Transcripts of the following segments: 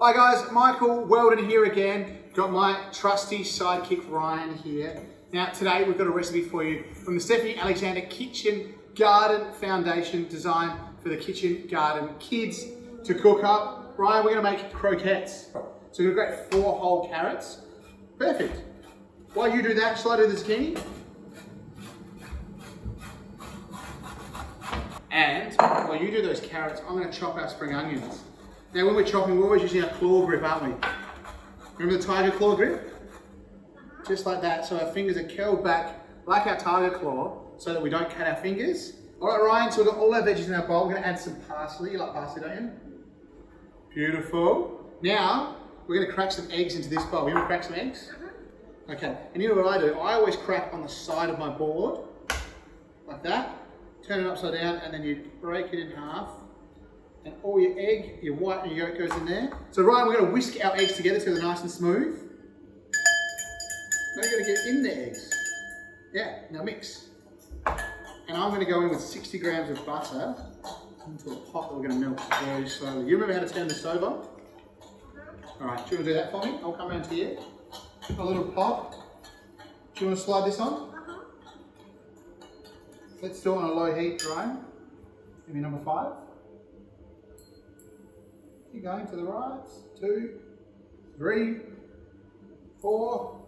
Hi guys, Michael Weldon here again. Got my trusty sidekick Ryan here. Now today we've got a recipe for you from the Stephanie Alexander Kitchen Garden Foundation, designed for the kitchen garden kids to cook up. Ryan, we're going to make croquettes. So we're going to grate 4 whole carrots. Perfect. While you do that, shall I do the zucchini? And while you do those carrots, I'm going to chop our spring onions. Now when we're chopping, we're always using our claw grip, aren't we? Remember the tiger claw grip? Just like that, so our fingers are curled back like our tiger claw, so that we don't cut our fingers. All right, Ryan, so we've got all our veggies in our bowl. We're going to add some parsley. You like parsley, don't you? Beautiful. Now, we're going to crack some eggs into this bowl. You want to crack some eggs? Okay, and you know what I do? I always crack on the side of my board, like that. Turn it upside down, and then you break it in half. And all your egg, your white and your yolk goes in there. So Ryan, we're going to whisk our eggs together so they're nice and smooth. Now you're going to get in the eggs. Yeah, now mix. And I'm going to go in with 60 grams of butter into a pot that we're going to melt very slowly. You remember how to turn the stove on? All right, do you want to do that for me? I'll come around here. A little pot. Do you want to slide this on? Let's do it on a low heat, Ryan. Give me number 5. Keep going to the right. 2, 3, 4,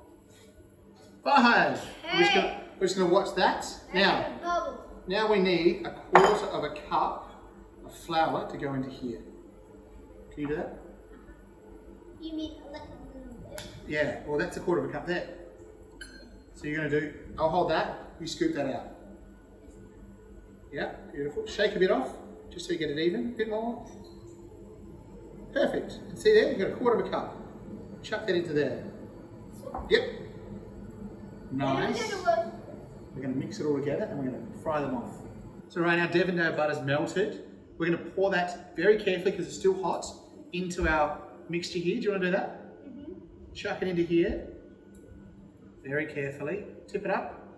5. Hey. We're just going to watch that. Now we need a 1/4 of a cup of flour to go into here. Can you do that? You mean like a little bit? Yeah, well that's a 1/4 of a cup there. So you're going to do, I'll hold that, you scoop that out. Yeah, beautiful. Shake a bit off, just so you get it even. A bit more. Perfect. And see there, you've got a 1/4 of a cup. Chuck that into there. Yep. Nice. We're going to mix it all together and we're going to fry them off. So right now, Devondale butter's melted. We're going to pour that very carefully, because it's still hot, into our mixture here. Do you want to do that? Mm-hmm. Chuck it into here. Very carefully. Tip it up.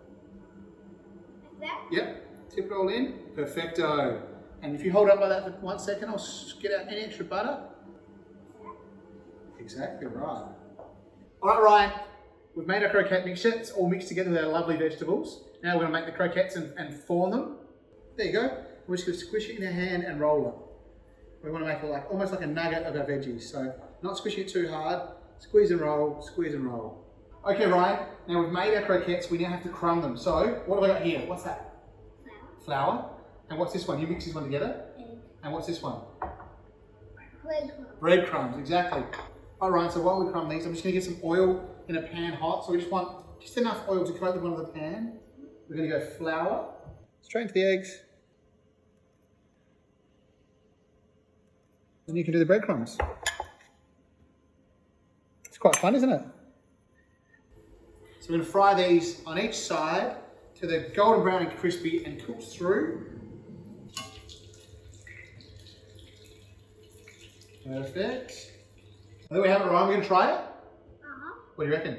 Like that? Yep. Tip it all in. Perfecto. And if you hold up like that for 1 second, I'll get out any extra butter. Exactly right. All right, Ryan. We've made our croquette mixture. It's all mixed together with our lovely vegetables. Now we're going to make the croquettes and form them. There you go. We're just going to squish it in our hand and roll it. We want to make it like almost like a nugget of our veggies. So not squishing it too hard. Squeeze and roll, squeeze and roll. Okay, Ryan. Now we've made our croquettes. We now have to crumb them. So what have I got here? What's that? Flour. And what's this one? You mix this one together? Egg. And what's this one? Breadcrumbs. Breadcrumbs, exactly. All right, so while we crumb these, I'm just going to get some oil in a pan hot. So we just want just enough oil to coat the bottom of the pan. We're going to go flour, straight into the eggs. And you can do the breadcrumbs. It's quite fun, isn't it? So we're going to fry these on each side till they're golden brown and crispy and cooked through. Perfect. There we have it, Ryan. We're going to try it. What do you reckon?